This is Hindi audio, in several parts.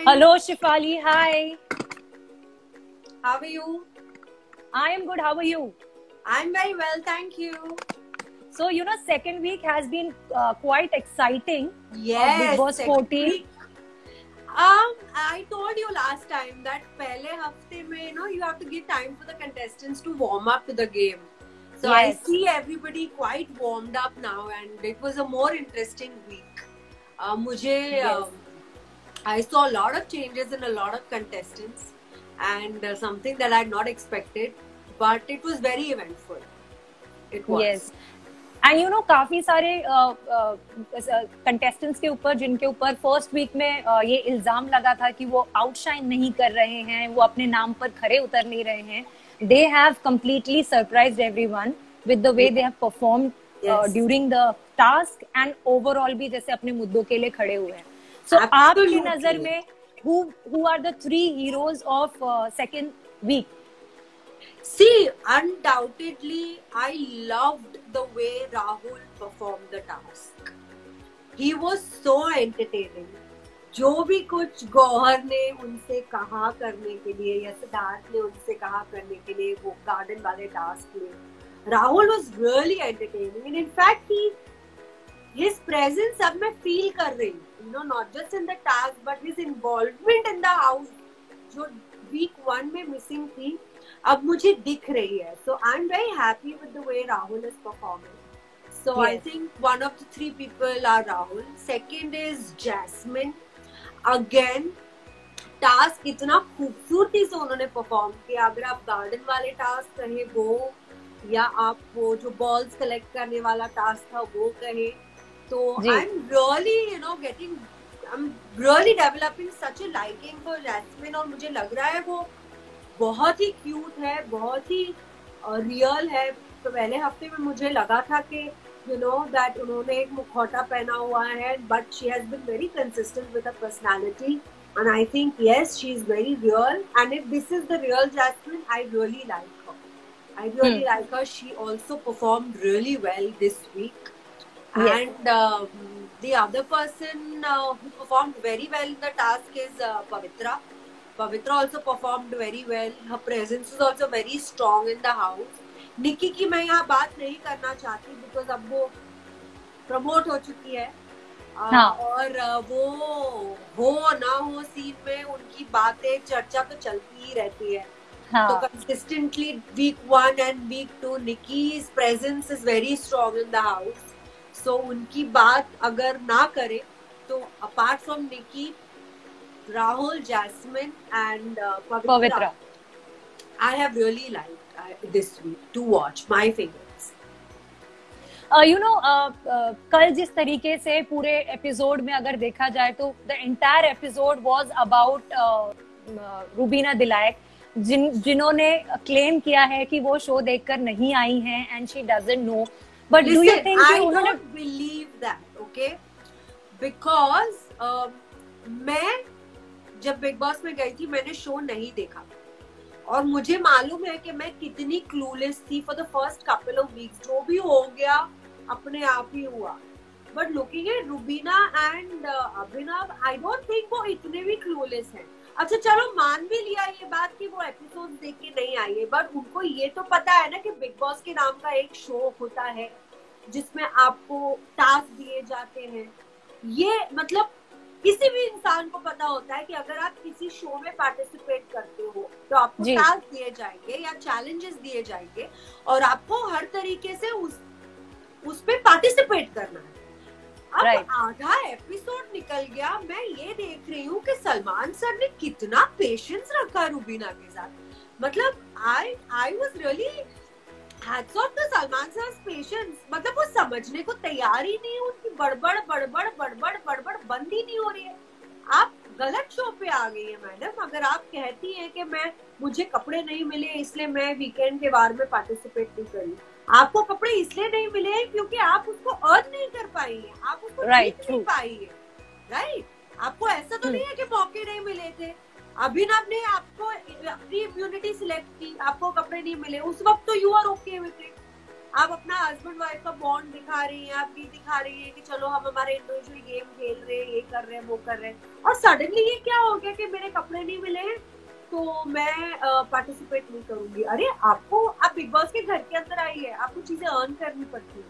Hello, Shifali. Hi. How are you? I am good. How are you? I'm very well, thank you. So, second week has been quite exciting. Yes, Big Boss 14. week. I told you last time that पहले हफ्ते में, you have to give time for the contestants to warm up to the game. So Yes. I see everybody quite warmed up now, and it was a more interesting week. I saw a lot of changes in a lot of contestants, and something that I had not expected, but it was very eventful. It was. Yes. And काफी सारे कंटेस्टेंट्स के ऊपर जिनके ऊपर फर्स्ट वीक में ये इल्जाम लगा था कि वो आउटशाइन नहीं कर रहे हैं, वो अपने नाम पर खरे उतर नहीं रहे हैं. They have completely surprised everyone with the way they have performed during the task and overall भी जैसे अपने मुद्दों के लिए खड़े हुए हैं. सो आपकी नजर में who are the 3 heroes of second week? See, undoubtedly, I loved the way Rahul performed the task. He was so entertaining. जो भी कुछ गौहर ने उनसे कहा करने के लिए या सिद्धार्थ ने उनसे कहा करने के लिए वो गार्डन वाले टास्क में, Rahul was really entertaining. And in fact, his presence अब मैं feel कर रही हूँ, not just in the task, but his involvement in the house, जो week 1 में missing थी, अब मुझे दिख रही है. So I'm very happy with the way Rahul is performing. So yes. I think one of the 3 people are Rahul. Second is Jasmine. Again, task इतना खूबसूरती से उन्होंने परफॉर्म किया. अगर आप गार्डन वाले टास्क कहे वो, या आप वो जो बॉल्स कलेक्ट करने वाला टास्क था वो कहे, तो I'm really developing such a liking for Jasmine. और मुझे लग रहा है वो बहुत ही क्यूट है, बहुत ही रियल है. तो पहले हफ्ते में मुझे लगा था कि that उन्होंने एक मुखौटा पहना हुआ है, but she has been very consistent with her personality, and I think yes, she is very real. And if this is the real Jasmine, I really like her. I really like her. She also performed really well this week. Yes. And the other person who performed very well in the task is Pavitra. Pavitra also performed very well. Her presence is also very strong in the house. Nikki की मैं यहाँ बात नहीं करना चाहती because अब वो प्रमोट हो चुकी है. और वो हो ना हो सीन में उनकी बातें चर्चा तो चलती ही रहती है. तो consistently week 1 and week 2 Nikki's presence is very strong in the house. So उनकी बात अगर ना करे तो apart from Nikki, Rahul, Jasmine and Pavitra, I have really liked this week to watch. My favorites. कल जिस तरीके से पूरे एपिसोड में अगर देखा जाए तो the entire episode was about Rubina Dilaik, जिन्होंने क्लेम किया है कि वो शो देखकर नहीं आई हैं and she doesn't know. But listen, do you think I don't believe that, okay? Because मैं जब बिग बॉस में गई थी मैंने शो नहीं देखा और मुझे मालूम है कि मैं कितनी क्लूलेस थी for the first couple of weeks. जो भी हो गया अपने आप ही हुआ. But looking at Rubina and Abhinav, I don't think वो इतने भी क्लूलेस हैं. अच्छा चलो मान भी लिया ये बात कि वो एपिसोड देख के नहीं आई है, बट उनको ये तो पता है ना कि बिग बॉस के नाम का एक शो होता है जिसमें आपको टास्क दिए जाते हैं. ये मतलब किसी भी इंसान को पता होता है कि अगर आप किसी शो में पार्टिसिपेट करते हो तो आपको टास्क दिए जाएंगे या चैलेंजेस दिए जाएंगे और आपको हर तरीके से उस पे पार्टिसिपेट करना है. अब आधा एपिसोड निकल गया, मैं ये देख रही हूँ कि सलमान सर ने कितना पेशेंस रखा रूबीना के साथ. मतलब I was really hats off to Salman sir's patience. मतलब वो समझने को तैयार ही नहीं, उनकी बड़बड़ बंद ही नहीं हो रही है. आप गलत शो पे आ गई है मैडम. अगर आप कहती हैं कि मुझे कपड़े नहीं मिले इसलिए मैं वीकेंड के बार में पार्टिसिपेट नहीं करी. आपको कपड़े इसलिए नहीं मिले हैं क्योंकि आप उसको अर्न नहीं कर पाई है, आप उसको नहीं पाई है. राइट. आपको ऐसा तो नहीं है कि मौके नहीं मिले थे. अभिनव ने आपको अपनी इम्यूनिटी सिलेक्ट की, आपको कपड़े नहीं मिले, उस वक्त तो you are okay with it. आप अपना हस्बैंड हस्बैंड वाइफ का बॉन्ड दिखा रही है, आप ये दिखा रही है कि चलो हम हमारे इंडिविजुअल गेम खेल रहे हैं, ये कर रहे हैं, वो कर रहे हैं, और सडनली ये क्या हो गया कि मेरे कपड़े नहीं मिले हैं तो मैं पार्टिसिपेट नहीं करूंगी। अरे आपको, आप बिग बॉस के घर के अंदर आई है, आपको चीजें अर्न करनी पड़ती है,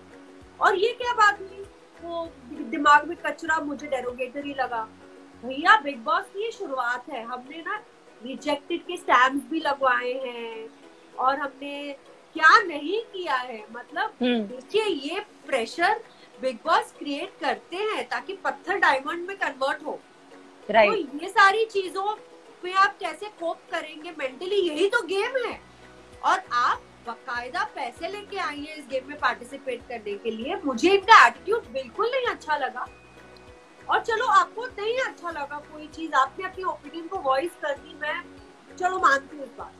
और ये क्या बात हुई? वो दिमाग में कचरा मुझे डेरोगेटरी लगा। भैया बिग बॉस की ये शुरुआत है, हमने ना रिजेक्टेड के स्टैम्प्स भी लगवाए हैं और हमने क्या नहीं किया है। मतलब देखिए, ये प्रेशर बिग बॉस क्रिएट करते हैं ताकि पत्थर डायमंड में कन्वर्ट हो। तो ये सारी चीजों पे आप कैसे कोप करेंगे मेंटली, यही तो गेम है। और आप बाकायदा पैसे लेके आई है इस गेम में पार्टिसिपेट करने के लिए। मुझे इनका एटीट्यूड बिल्कुल नहीं अच्छा लगा। और चलो आपको नहीं अच्छा लगा कोई चीज, आपने अपनी ओपिनियन को वॉइस कर दी, मैं चलो मानती हूँ इस बात,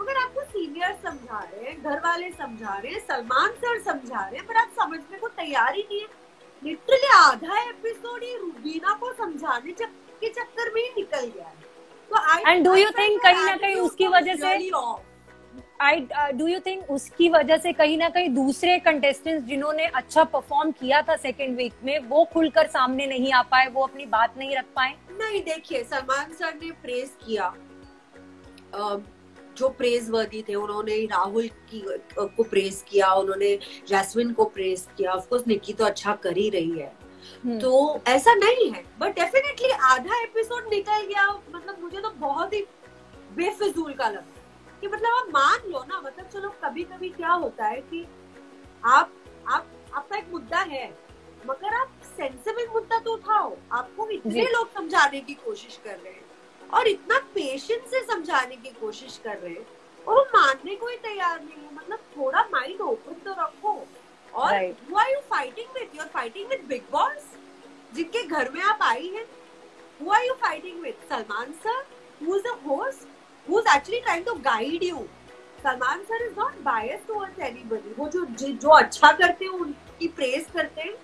मगर आपको सीनियर समझा रहे हैं, घर वाले समझा रहे हैं, सलमान सर समझा रहे हैं, पर आप समझने को तैयार ही नहीं है। लिटरली आधा एपिसोड ही रूबीना को समझाने के चक्कर में ही निकल गया है। तो एंड डू यू थिंक कहीं ना कहीं उसकी वजह से, डू यू थिंक उसकी वजह से कहीं ना कहीं दूसरे कंटेस्टेंट्स जिन्होंने अच्छा परफॉर्म किया था सेकंड वीक में, वो खुलकर सामने नहीं आ पाए, वो अपनी बात नहीं रख पाए? नहीं, देखिए सलमान सर ने प्रेज किया, जो प्रेज वर्दी थे, उन्होंने राहुल को प्रेज किया, उन्होंने जैस्मिन को प्रेज किया, ऑफ कोर्स निक्की तो अच्छा कर ही रही है। तो ऐसा नहीं है, बट डेफिनेटली आधा एपिसोड निकल गया। मतलब मुझे तो बहुत ही बेफिजूल का लगा कि मतलब आप मान लो ना, मतलब चलो कभी कभी क्या होता है कि आपका एक मुद्दा है, मगर आप सेंसिबल मुद्दा तो उठाओ। आपको इतने लोग समझाने की कोशिश कर रहे हैं और इतना पेशेंस से समझाने की कोशिश कर रहे हैं और वो मानने को ही तैयार नहीं है। मतलब थोड़ा माइंड ओपन तो रखो। और who are you fighting with? You're fighting with Big Boss, जिनके घर में आप आई हैं। Who are you fighting with? Salman sir, who's the host, who's actually trying to guide you. Salman sir is not biased towards anybody. वो जो अच्छा करते हैं उनकी प्रेज करते हैं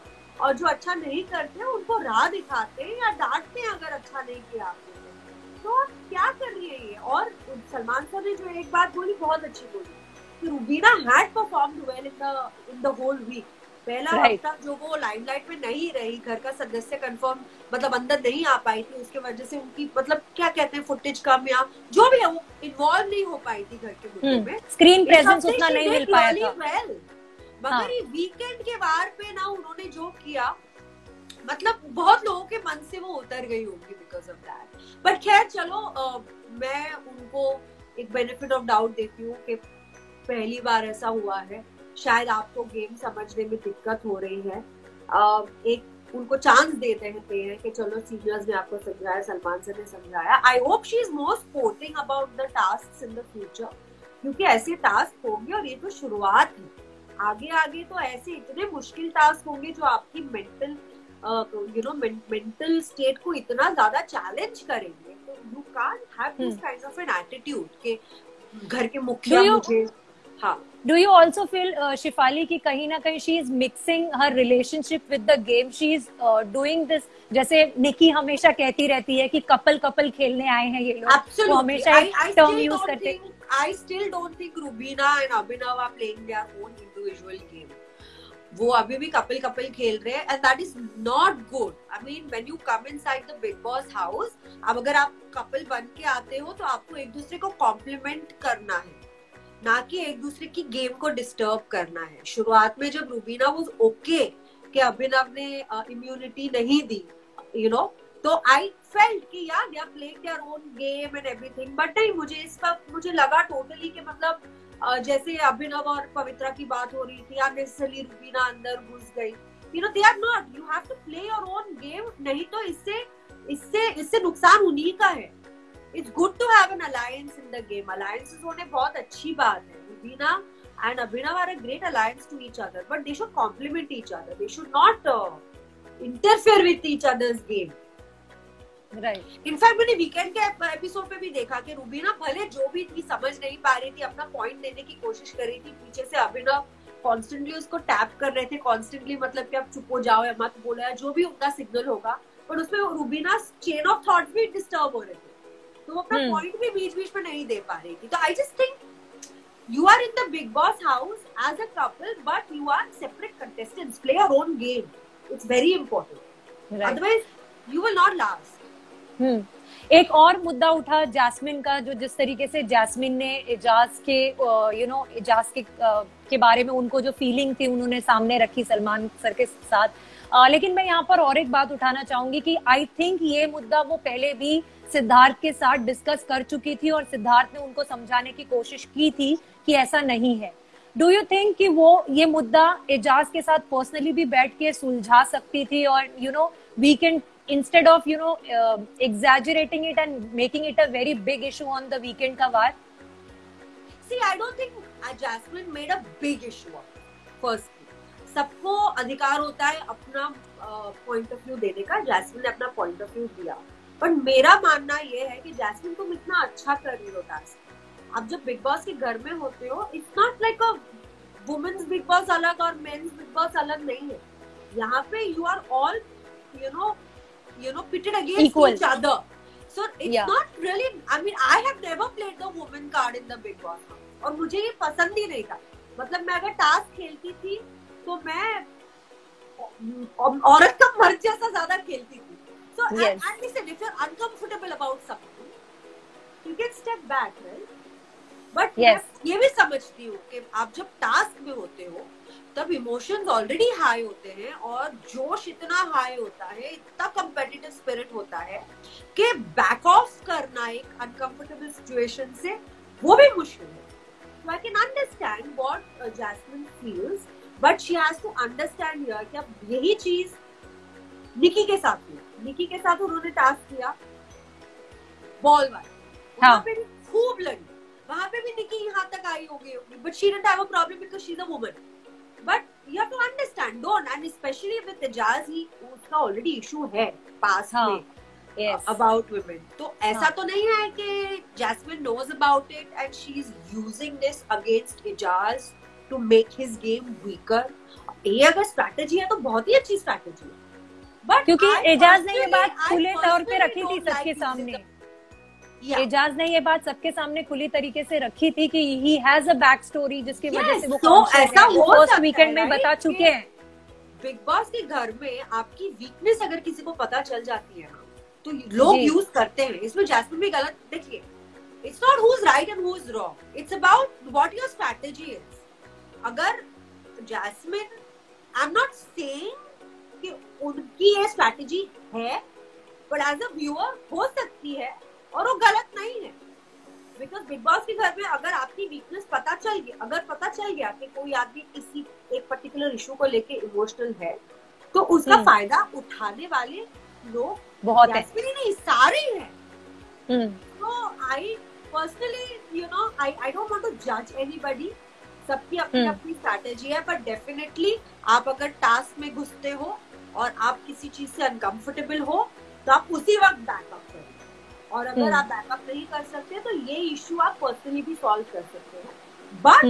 और जो अच्छा नहीं करते हैं उनको राह दिखाते हैं या डांटते हैं अगर अच्छा नहीं किया आपने। तो क्या कर रही है ये? और सलमान सर ने जो एक बात बोली, बहुत अच्छी बोली कि Rubina had performed well in the whole week. पहला हफ्ता जो वो लाइमलाइट में नहीं रही, घर का सदस्य कंफर्म मतलब अंदर नहीं आ पाई थी, उसके वजह से उनकी मतलब क्या कहते हैं फुटेज कम या जो भी है वो इन्वॉल्व नहीं हो पाई थी घर के मुद्दों में, स्क्रीन प्रेजेंस उतना नहीं मिल पाया था। मगर ये वीकेंड के वार पे ना उन्होंने जो किया, मतलब बहुत लोगों के मन से वो उतर गई होगी बिकॉज ऑफ दैट। बट खैर चलो, मैं उनको एक बेनिफिट ऑफ डाउट देती हूँ कि पहली बार ऐसा हुआ है, शायद आपको गेम समझने में दिक्कत हो रही है। एक उनको चांस देते हैं कि चलो सीनियर्स ने आपको समझाया, सलमान सर ने समझाया। I hope she is more sporting about the tasks in the future, क्योंकि ऐसे टास्क होंगे और ये तो शुरुआत है। आगे आगे तो ऐसे इतने मुश्किल टास्क होंगे जो आपकी मेंटल मेंटल स्टेट को इतना ज्यादा चैलेंज करेंगे। तो you can't have this kind of an attitude के घर के मुखिया मुझे। हाँ, Do you also feel Shifali की कहीं ना कहीं she is mixing her relationship with the game? She is doing this, जैसे निकी हमेशा कहती रहती है कि कपल खेलने आए हैं ये लोग, तो हमेशा एक टर्म यूज करते हैं। I still don't think Rubina and Abhinav are playing their own individual game. वो अभी भी कपल खेल रहे हैं and that is not good. I mean, when you come inside the Big Boss house, अब अगर आप कपल बन के आते हो तो आपको एक दूसरे को कॉम्प्लीमेंट करना है, ना कि एक दूसरे की गेम को डिस्टर्ब करना है। शुरुआत में जब रूबीना वाज ओके कि अभिनव ने इम्यूनिटी नहीं दी, तो आई फेल्ट कि यार they are playing their own game and everything. But नहीं, मुझे लगा टोटली कि मतलब जैसे अभिनव और पवित्रा की बात हो रही थी, यार नेसेसरली रूबीना अंदर घुस गई। They are not, you have to play your own game, नहीं तो इससे नुकसान उन्हीं का है। It's good to have an alliance in the game. Alliances होने बहुत अच्छी बात है। Rubina and Abhinav are a great alliance to each other, but they should complement each other. They should not interfere with each other's game. Right. In fact, मैंने वीकेंड के एपिसोड पे भी देखा कि रूबीना भले जो भी थी समझ नहीं पा रही थी, अपना पॉइंट देने की कोशिश कर रही थी, पीछे से अभिनव कॉन्स्टेंटली उसको टैप कर रहे थे, कॉन्स्टेंटली मतलब कि आप चुप हो जाओ या मत बोलो या जो भी उनका सिग्नल होगा, पर उसमें रूबीना चेन ऑफ थॉट्स भी डिस्टर्ब हो रहे थे, तो वो अपना पॉइंट भी बीच बीच में नहीं दे पा रही थी। तो I just think you are in the Big Boss house as a couple, but you are separate contestants. Play your own game. It's very important. Right. Otherwise, you will not last. एक और मुद्दा उठा जैस्मिन का, जो जिस तरीके से जैस्मिन ने एजाज के एजाज के बारे में उनको जो फीलिंग थी उन्होंने सामने रखी सलमान सर के साथ। लेकिन मैं यहाँ पर और एक बात उठाना चाहूंगी कि आई थिंक ये मुद्दा वो पहले भी सिद्धार्थ के साथ डिस्कस कर चुकी थी और सिद्धार्थ ने उनको समझाने की कोशिश की थी कि ऐसा नहीं है। डू यू थिंक कि वो ये मुद्दा एजाज के साथ पर्सनली भी बैठ के सुलझा सकती थी और we can instead of exaggerating it and making it a very big issue on the weekend का वार? See, I don't think Jasmine made a big issue of it. Firstly, सबको अधिकार होता है अपना point of view देने का। जैस्मिन ने अपना point of view दिया, पर मेरा मानना ये है कि जैस्मिन तुम इतना अच्छा कर रही हो टास्क। आप जब बिग बॉस के घर में होते हो, it's not like a women's big boss अलग और men's बिग बॉस अलग नहीं है। यहाँ पे you are all pitted against equal. Each other. So it's not really, I mean, I have never played the woman card in the Big Boss house. और मुझे ये पसंद ही नहीं था। मतलब मैं अगर टास्क खेलती थी तो मैं औरत का मर्द जैसा ज्यादा खेलती थी। So and listen, if you're uncomfortable about something, you can step back, right? But मैं ये भी समझती हूँ कि आप जब टास्क में होते हो तब इमोशंस ऑलरेडी हाई होते हैं और जोश इतना हाई होता है, इतना कम्पिटिटिव स्पिरिट होता है कि बैक ऑफ करना एक अनकंफर्टेबल सिचुएशन से वो भी मुश्किल है। So I can understand what Jasmine feels, but she has to understand here कि अब यही चीज निकी के साथ हुई। निकी के साथ उन्होंने टास्क किया बॉल वाला, वहां पे भी खूब लड़ी, वहां पे भी निकी यहाँ तक आई होगी, but she didn't have a problem because she's a woman. But you have to understand, don't, and especially with Ejaz, उसका already issue है past में about women. तो ऐसा तो नहीं है कि Jasmine knows about it and she's using this against Ejaz to make his game weaker. ये अगर strategy है तो बहुत ही अच्छी strategy है। But क्योंकि एजाज ने ये बात खुले तौर पे रखी थी सबके सामने। एजाज ने ये बात सबके सामने खुली तरीके से रखी थी कि he has a back story जिसकी वजह से वो ऐसा फर्स्ट वीकेंड में बता चुके हैं। बिग बॉस के घर में आपकी वीकनेस अगर किसी को पता चल जाती है ना तो लोग यूज करते हैं। इसमें जैस्मिन भी गलत, देखिए, it's not who is right and who is wrong, it's about what your strategy is. अगर Jasmin, I am not saying कि उनकी ये स्ट्रेटजी है, बट एज अ व्यूअर हो सकती है और वो गलत नहीं है। बिकॉज बिग बॉस के घर में अगर आपकी वीकनेस पता चल गया कि कोई आदमी किसी एक पर्टिकुलर इशू को लेके इमोशनल है, तो उसका फायदा उठाने वाले लोग बहुत नहीं, सारे हैं। तो I personally I don't want to जज एनीबॉडी, सबकी अपनी अपनी स्ट्रैटेजी है, बट डेफिनेटली आप अगर टास्क में घुसते हो और आप किसी चीज से अनकंफर्टेबल हो तो आप उसी वक्त बैकअप करें, और अगर आप बैकअप नहीं कर सकते तो ये इशू आप पर्सनली भी सॉल्व कर सकते हो। बट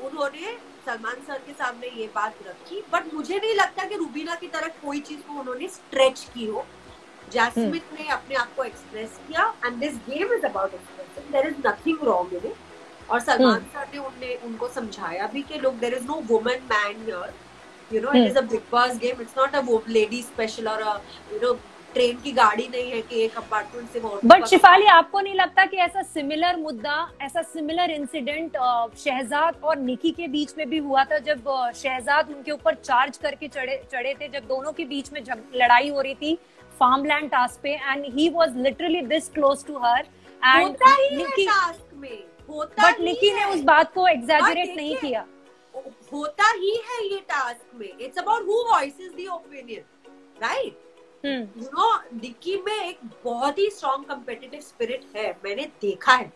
उन्होंने सलमान सर के सामने ये बात रखी, बट मुझे नहीं लगता कि रूबीना की तरह कोई चीज को उन्होंने स्ट्रेच की हो। जैस्मिन ने अपने आप को एक्सप्रेस किया and this game is about expressing, there is nothing wrong in it. और सलमान सर ने उनको समझाया भी कि लोग, there is no woman man here, it is a big boss game, it's not a lady special और अ ट्रेन की गाड़ी नहीं है कि एक कंपार्टमेंट से वो। बट शिफाली, आपको नहीं लगता कि ऐसा सिमिलर मुद्दा, ऐसा सिमिलर इंसिडेंट शहजाद और निकी के बीच में भी हुआ था, जब शहजाद उनके ऊपर चार्ज करके चढ़े थे, जब दोनों के बीच में लड़ाई हो रही थी फार्मलैंड टास्क पे, and he was literally this close to her and Nikki, but Nikki ने उस बात को एग्जैजरेट नहीं किया। होता ही है ये टास्क में, it's about who voices the opinion, right? Nikki में एक बहुत ही स्ट्रॉन्ग कम्पिटिटिव स्पिरिट है, मैंने देखा है।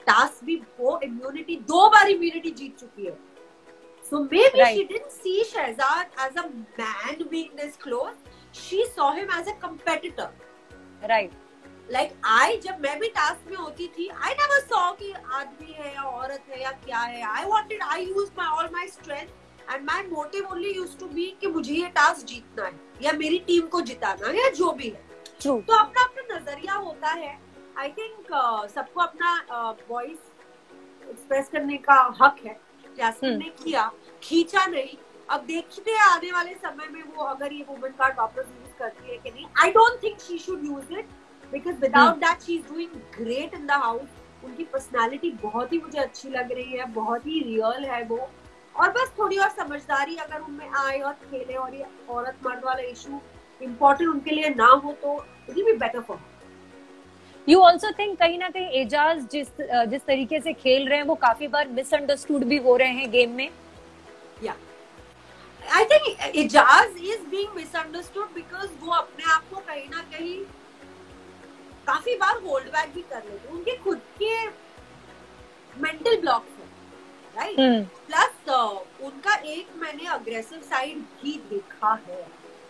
टास्क भी वो इम्यूनिटी 2 बार इम्यूनिटी जीत चुकी है। So maybe she didn't see Shehzad as a man being this close. She saw him as a competitor. Right. Like जब मैं भी टास्क में होती थी, I never saw कि आदमी है या औरत है या क्या है। I used all my strength and my motive only used to be कि मुझे ये टास्क जीतना है या मेरी टीम को जिताना है या जो भी है। True. तो अपना अपना नजरिया होता है। I think सबको अपना वॉइस एक्सप्रेस करने का हक है, जैस्मिन ने किया, खींचा नहीं। अब देखते हैं आने वाले समय में वो अगर ये वुमेन कार्ड वापस यूज करती है कि नहीं। I don't think she should use it because without that she is doing great in the house. उनकी पर्सनालिटी बहुत ही मुझे अच्छी लग रही है, बहुत ही रियल है वो, और बस थोड़ी और समझदारी अगर उनमें आए और खेले और ये औरत मर्द वाला इशू इम्पोर्टेंट उनके लिए ना हो तो it will be better for. You also think कहीं ना कहीं एजाज जिस तरीके से खेल रहे हैं वो काफी बार मिसअंडरस्टूड भी हो रहे हैं गेम में? या I think Ejaz is being misunderstood because वो अपने आप को कहीं ना कहीं काफी बार होल्ड बैक भी कर लेते हैं। उनके खुद के मेंटल ब्लॉक्स हैं, राइट? प्लस उनका एक मैंने अग्रेसिव साइड भी देखा है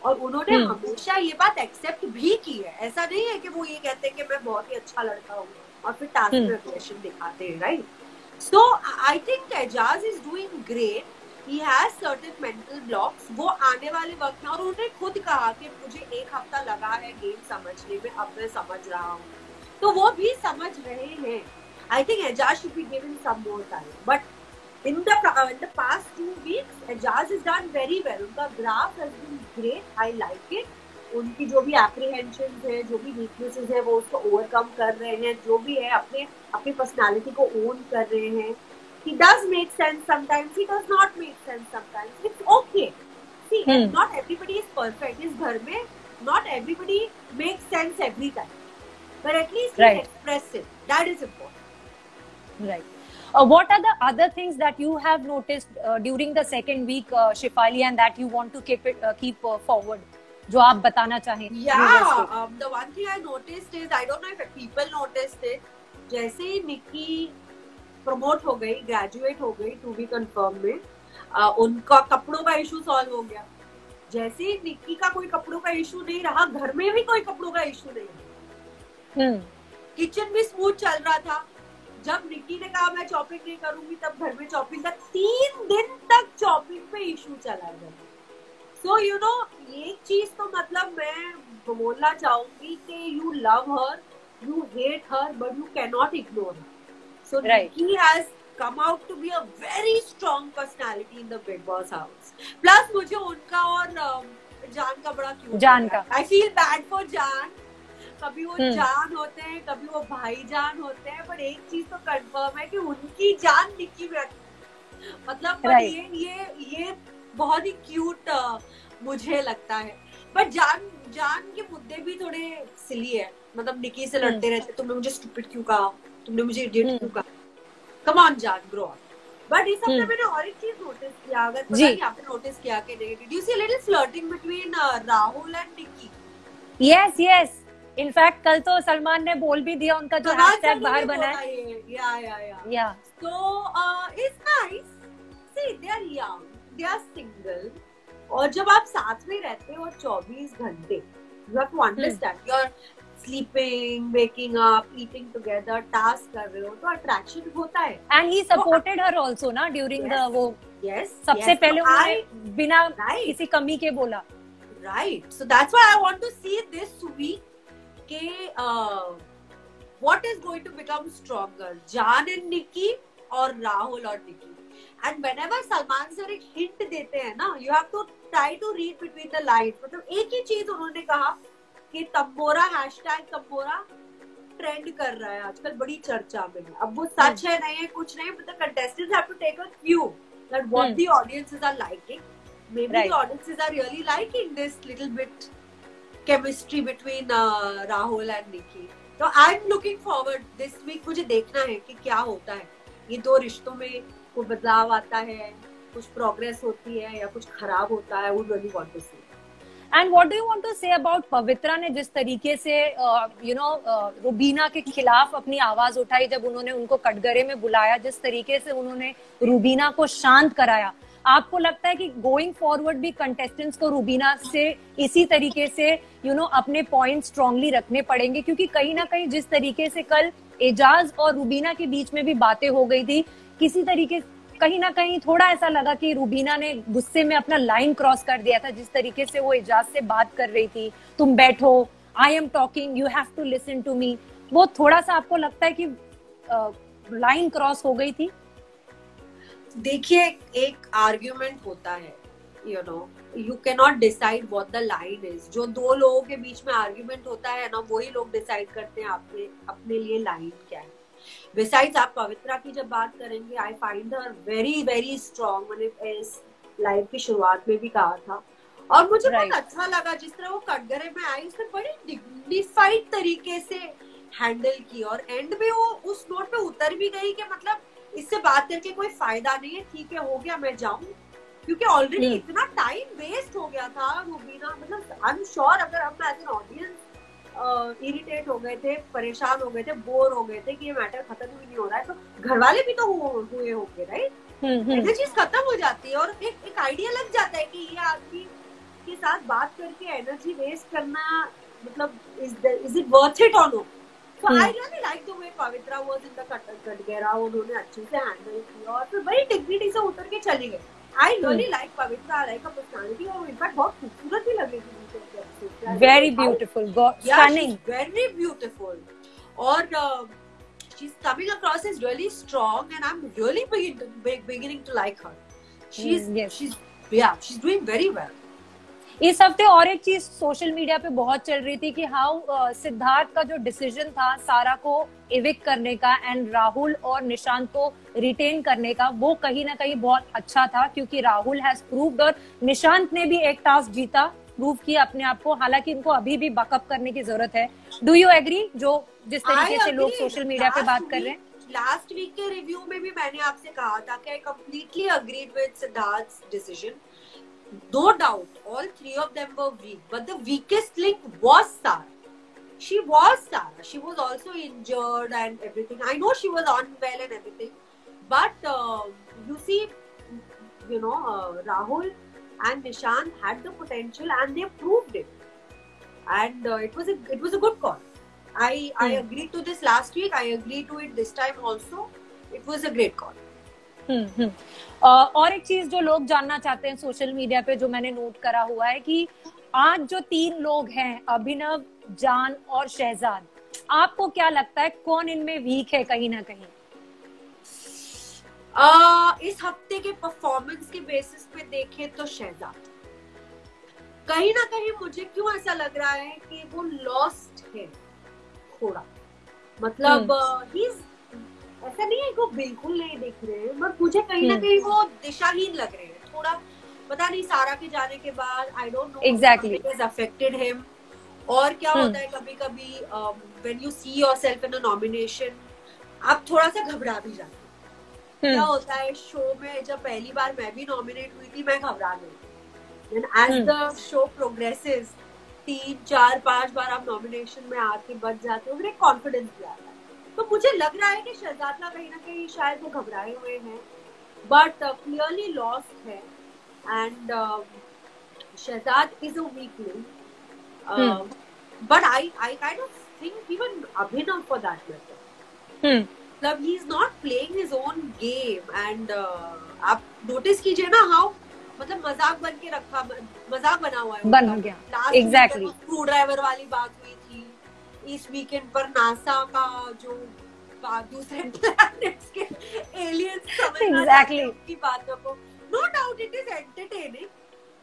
और उन्होंने हमेशा ये बात एक्सेप्ट भी की है। ऐसा नहीं है कि वो ये कहते हैं कि मैं बहुत ही अच्छा लड़का हूँ और फिर टास्क में अग्रेशन दिखाते हैं, right? So I think Ejaz is doing great. He has certain mental blocks. वो आने वाले वक्त में, और उन्होंने खुद कहा कि मुझे 1 हफ्ता लगा है गेम समझने में, अब मैं समझ रहा हूँ, तो वो भी समझ रहे हैं। I think Ajaz should be given some more time. But in the past 2 weeks, Ajaz has done very well. उनका graph has been great. I like it. उनकी जो भी apprehensions है, जो भी weaknesses है, वो उसको overcome कर रहे हैं, जो भी है अपनी personality को own कर रहे हैं। He does make sense sometimes. He does not make sense sometimes. It's okay. See, not everybody is perfect. इस घर में not everybody makes sense every time. But at least he expresses it. That is important. Right. What are the other things that you have noticed during the second week, Shefali, and that you want to keep forward? जो आप बताना चाहें? Yeah. The one thing I noticed is, I don't know if people noticed it. जैसे ही निक्की प्रमोट हो गई, ग्रेजुएट हो गई 2 वीक कंफर्म में, उनका कपड़ों का इशू सॉल्व हो गया। जैसे ही निक्की का कोई कपड़ों का इशू नहीं रहा, घर में भी कोई कपड़ों का इशू नहीं रहा। किचन भी स्मूथ चल रहा था। जब निक्की ने कहा मैं चॉपिंग नहीं करूंगी, तब घर में चॉपिंग का 3 दिन तक चॉपिंग पे इशू चला गया। सो यू नो, ये चीज तो मतलब मैं बोलना चाहूंगी कि you love her, you hate her, but you can not ignore her. So Nikki has come out to be a very strong personality in the Big Boss house. Plus मुझे उनका और जान का बड़ा क्यूट जान का I feel bad for जान। कभी वो जान होते हैं, कभी वो भाई जान होते हैं, पर एक चीज तो कंफर्म है कि उनकी जान निक्की में मतलब ये बहुत ही क्यूट मुझे लगता है। बट जान के मुद्दे भी थोड़े सिली है। मतलब निक्की से लड़ते रहते, तुमने मुझे स्टूपिड क्यों कहा, तुमने मुझे इडियट क्यों कहा। कम ऑन जान, ग्रो अप। बट इस हफ्ते मैंने और एक चीज नोटिस किया, अगर पता नहीं आपने नोटिस किया कि नहीं, did you see a little flirting between Rahul and Nikki? Yes in fact कल तो सलमान ने बोल भी दिया, उनका जो हैशटैग बाहर बना है। या so it's nice. See they are young, they are single, और जब आप साथ में रहते हो 24 घंटे, you have to understand, you are sleeping, waking up, eating together, task कर रहे हो, तो attraction होता है। And he supported her also ना during the वो सबसे पहले उन्होंने बिना किसी कमी के बोला। Right. So that's why I want to see this week के what is going to become stronger, Jaan and Nikki और राहुल और Nikki. And whenever Salman sir एक hint देते हैं ना, you have to try to read between the lines। मतलब एक ही चीज उन्होंने कहा कि तंबोरा, हैशटैग तंबोरा ट्रेंड कर रहा है आजकल, बड़ी चर्चा में है। अब वो सच है नहीं है कुछ नहीं, but the contestants have to take a cue that what the audiences are liking. Maybe the audiences are really liking this little bit chemistry between Rahul and Nikki. So I'm looking forward this week। मुझे देखना है कि क्या होता है, ये 2 रिश्तों में कोई बदलाव आता है, कुछ प्रोग्रेस होती है या कुछ खराब होता है। would really want to see। And what do you want to say about पवित्रा ने जिस तरीके से रुबीना के खिलाफ अपनी आवाज उठाई, जब उन्होंने उनको कटघरे में बुलाया, जिस तरीके से उन्होंने रुबीना को शांत कराया, आपको लगता है कि गोइंग फॉरवर्ड भी कंटेस्टेंट्स को रुबीना से इसी तरीके से अपने पॉइंट स्ट्रांगली रखने पड़ेंगे? क्योंकि कहीं ना कहीं जिस तरीके से कल एजाज और रुबीना के बीच में भी बातें हो गई थी, किसी तरीके कहीं ना कहीं थोड़ा ऐसा लगा कि रुबीना ने गुस्से में अपना लाइन क्रॉस कर दिया था, जिस तरीके से वो एजाज से बात कर रही थी, तुम बैठो, I am talking, you have to listen to me. वो थोड़ा सा आपको लगता है कि लाइन क्रॉस हो गई थी? देखिए, एक आर्ग्यूमेंट होता है, you know, you can not decide what the line is. जो दो लोगों के बीच में आर्ग्यूमेंट होता है ना, वही लोग डिसाइड करते हैं अपने लिए लाइन क्या है। बिसाइड्स, आप पवित्रा की जब बात करेंगे, I find her very very strong. मैंने इस लाइव की शुरुआत में भी कहा था, और मुझे बहुत अच्छा लगा जिस तरह वो कटघरे में आई, उसने बड़ी डिग्निफाइड तरीके से हैंडल की, और एंड में वो उस नोट पे उतर भी गई कि मतलब इससे बात करके कोई फायदा नहीं है, ठीक है हो गया, मैं जाऊं, क्योंकि ऑलरेडी इतना टाइम वेस्ट हो गया था। रूबीना, मतलब आई एम श्योर अगर हम एज एन ऑडियंस इरिटेट हो गए थे, परेशान हो गए थे, बोर हो गए थे कि ये मैटर खत्म ही नहीं हो रहा है, तो घर वाले भी तो हुए होंगे, राइट? ये चीज खत्म हो जाती है, और एक आइडिया लग जाता है कि ये आदमी के साथ बात करके एनर्जी वेस्ट करना, मतलब इज इट वर्थ इट और no? So I really like the way Pavitra was in the कटघरा, उन्होंने अच्छे से हैंडल किया और फिर बड़ी डिग्निटी से उतर के चली गई। I really like Pavitra, I like her personality, और इनफैक्ट बहुत खूबसूरत भी लग रही थी मुझे। Very beautiful, stunning, very beautiful, और she's coming across as really strong, and I'm really beginning to like her. She's doing very well. इस हफ्ते और एक चीज सोशल मीडिया पे बहुत चल रही थी कि हाउ सिद्धार्थ का जो डिसीजन था सारा को इविक्ट करने का एंड राहुल और निशांत को रिटेन करने का, वो कहीं ना कहीं बहुत अच्छा था, क्योंकि राहुल हैज प्रूव्ड और निशांत ने भी एक टास्क जीता, प्रूव किया अपने आप को। हालांकि इनको अभी भी बैकअप करने की जरूरत है। डू यू एग्री जो जिस तरीके से लोग सोशल मीडिया पे बात कर रहे हैं? लास्ट वीक के रिव्यू में भी मैंने आपसे कहा था कि I completely agreed with Siddharth's decision. No doubt, all three of them were weak, but the weakest link was Sara. She was also injured and everything. I know she was unwell and everything, but you see, you know, Rahul and Nishant had the potential and they proved it, and it was a good call. I agreed to this last week. I agreed to it this time also. It was a great call. और एक चीज जो लोग जानना चाहते हैं सोशल मीडिया पे, जो मैंने नोट करा हुआ है कि आज जो 3 लोग हैं, अभिनव, जान और शहजाद, आपको क्या लगता है कौन इनमें वीक है कहीं ना कहीं? इस हफ्ते के परफॉर्मेंस के बेसिस पे देखें तो शहजाद कहीं ना कहीं, मुझे क्यों ऐसा लग रहा है कि वो लॉस्ट है थोड़ा, मतलब ऐसा नहीं है कि वो बिल्कुल नहीं दिख रहे हैं, बट मुझे कहीं ना कहीं वो दिशाहीन लग रहे हैं थोड़ा। पता नहीं सारा के जाने के बाद, I don't know exactly it has affected him. और क्या होता है कभी कभी when you see yourself in a nomination, आप थोड़ा सा घबरा भी जाते हैं। क्या होता है शो में, जब पहली बार मैं भी नॉमिनेट हुई थी, मैं घबरा गई, then as the show progresses 3, 4, 5 बार आप नॉमिनेशन में आके बच जाते हो, फिर एक कॉन्फिडेंस भी आता है। तो मुझे लग रहा है कि शहजाद ना कहीं शायद वो घबराए हुए हैं, बट क्लियरली लॉस्ट है, and Shehzad is a weak link, but I kind of think even Abhinav for that matter, मतलब he is not playing his own game, and आप नोटिस कीजिए ना हाउ, मतलब मजाक बन के रखा, मजाक बना हुआ है, बन गया। एग्जैक्टली, स्क्रू ड्राइवर वाली बात हुई थी, इस वीकेंड पर नासा का जो दूसरे प्लैनेट्स के एलियंस की बातों को, no doubt it is entertaining,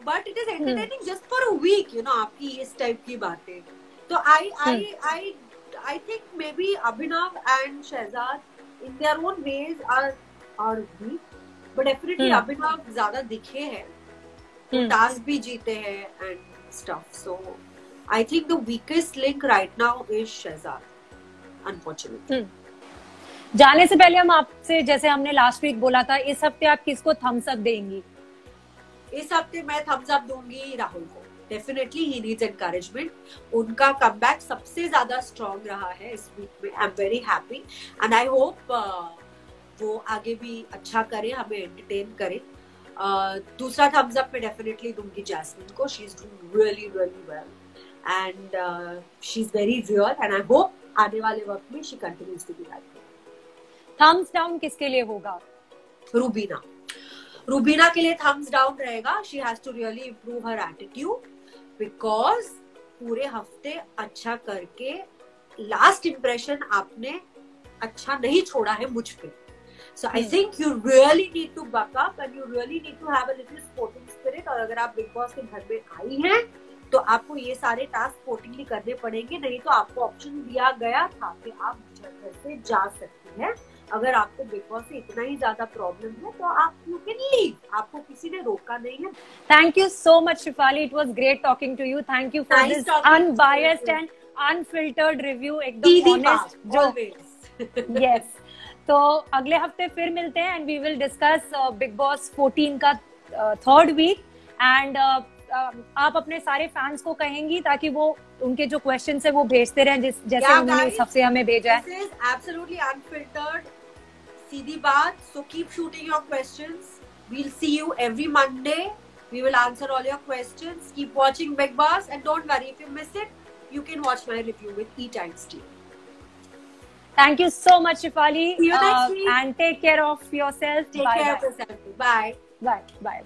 but it is entertaining just for a week, you know, आपकी इस टाइप की बातें। तो I think maybe Abhinav and Shehzad in their own ways are weak, but definitely Abhinav ज्यादा दिखे हैं, टास्क भी जीते हैं and stuff, so I think the weakest link right now is Shehzad, unfortunately. जाने से पहले हम आपसे, जैसे हमने लास्ट वीक बोला था, इस हफ्ते आप किसको थम्स अप देंगी? इस हफ्ते मैं थम्स अप दूंगी राहुल को। Definitely he needs encouragement. उनका कमबैक सबसे ज्यादा स्ट्रॉन्ग रहा है इस वीक में। I am very happy and I hope वो आगे भी अच्छा करे, हमें एंटरटेन करे। दूसरा थम्स अप मैं डेफिनेटली दूंगी जैस्मिन को। She is doing really really well and she's very real and I hope आने वाले वक्त में she continues to be like that. Thumbs down किसके लिए होगा? रूबीना के लिए thumbs down रहेगा. She has to really improve her attitude because पूरे हफ्ते अच्छा करके लास्ट इम्प्रेशन आपने अच्छा नहीं छोड़ा है मुझ पे. So I think you really need to buck up and you really need to have a little sporting spirit. और अगर आप बिग बॉस के घर में आई हैं तो आपको ये सारे टास्क स्पोर्टिंगली करने पड़ेंगे, नहीं तो आपको ऑप्शन दिया गया था कि आप घर से जा सकती हैं. अगर आपको बिग बॉस से इतना ही ज्यादा प्रॉब्लम है तो आप यू कैन लीव, आपको किसी ने रोका नहीं है. Thank you so much Shifali, it was great talking to you. Thank you for this unbiased and unfiltered review, एकदम ऑनेस्ट जो. यस, तो अगले हफ्ते फिर मिलते हैं and we will discuss big boss 14 का थर्ड वीक. एंड आप अपने सारे फैंस को कहेंगी ताकि वो उनके जो क्वेश्चंस है वो भेजते रहें जैसे उन्होंने इस हफ्ते हमें भेजा है. दिस इज एब्सोल्युटली अनफिल्टर्ड, सीधी बात. So keep shooting your questions. We'll see you every Monday. We will answer all your questions. Keep watching big boss and don't worry if you miss it, you can watch my review with E Times Team. Thank you so much, Shefali. See you next week. And take care of yourself. Take care of yourself. Bye. Bye. Bye.